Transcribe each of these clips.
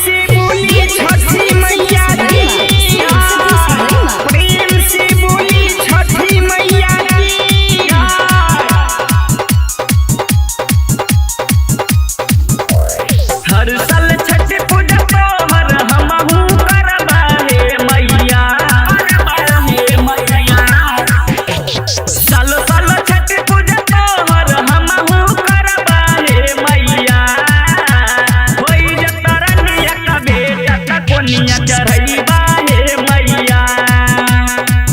से बोली छठी मैया की, प्रेम से बोली छठी मैया की। हर साल छठ पूजा तोहर हमहू करबा हे मैया, सालो सालो छठ पूजा तोहर हमहू करबा हे मैया। होई जतरनिया का बेटा का कोनिया चढ़ैबा हे मैया,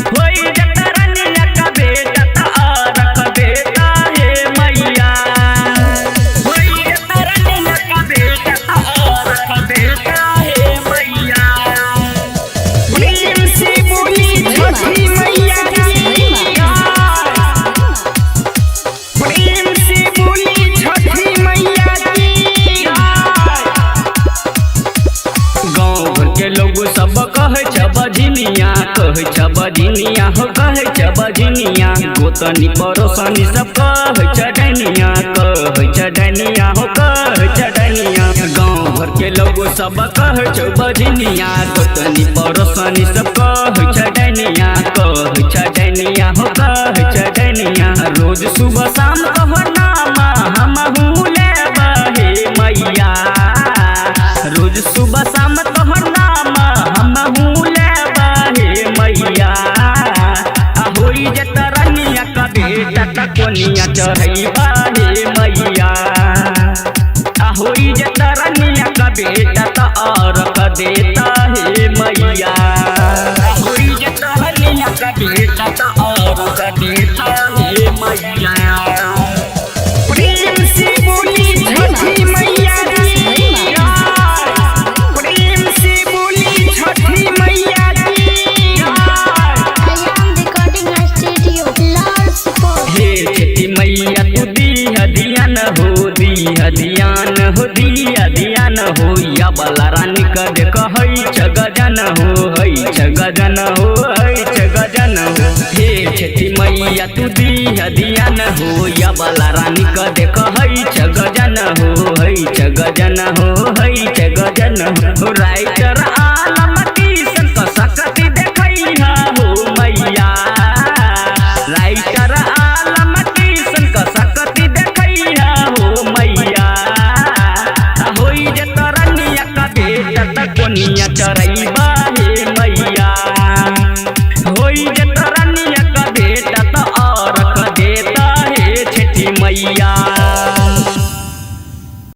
होई जतरनिया का बेटा का औरत बेटा हे मैया, होई जतरनिया का बेटा का औरत बेटा हे मैया। प्रेम से बोली छठी मैया की, प्रेम से बोली छठी मैया की। गाँव भर के लोग सब कहे छ बजनिया, कहे छ बजनिया हो, कहे छ बजनिया। गोतनी पड़ोसनी सब कहे छ डनिया, कहे छ डनिया हो, कहे छ डनिया। गाँव भर के लोग सब कहे छ बजनिया, गोतनी पड़ोसनी सब कहे छ डनिया, कहे छ डनिया हो, कहे छ डनिया। रोज सुबह शाम कहो नामा हमहू लेबा हे मैया, रोज सुबह शाम कहो नामा हमहू लेबा हे मैया। होई जतरनिया का बेटा का कोनिया चढ़ैबा हे मैया, होई जतरनिया का बेटा का औरत देता हे मैया, होई जतरनिया का बेटा का औरत देता हे मैया। प्रेम से बोली छठी मैया की, प्रेम से बोली छठी मैया की। हे छठी मैया तू दिया ध्यान हो, दिया ध्यान हो, दिया ध्यान हो। या बला रानी का देख हई छ गजन हो, हई छ गजन हो, हई छ गजन हो। हे छठी मैया तू दिया ध्यान हो, या बला रानी का देख हई छ गजन हो, हई छ गजन हो।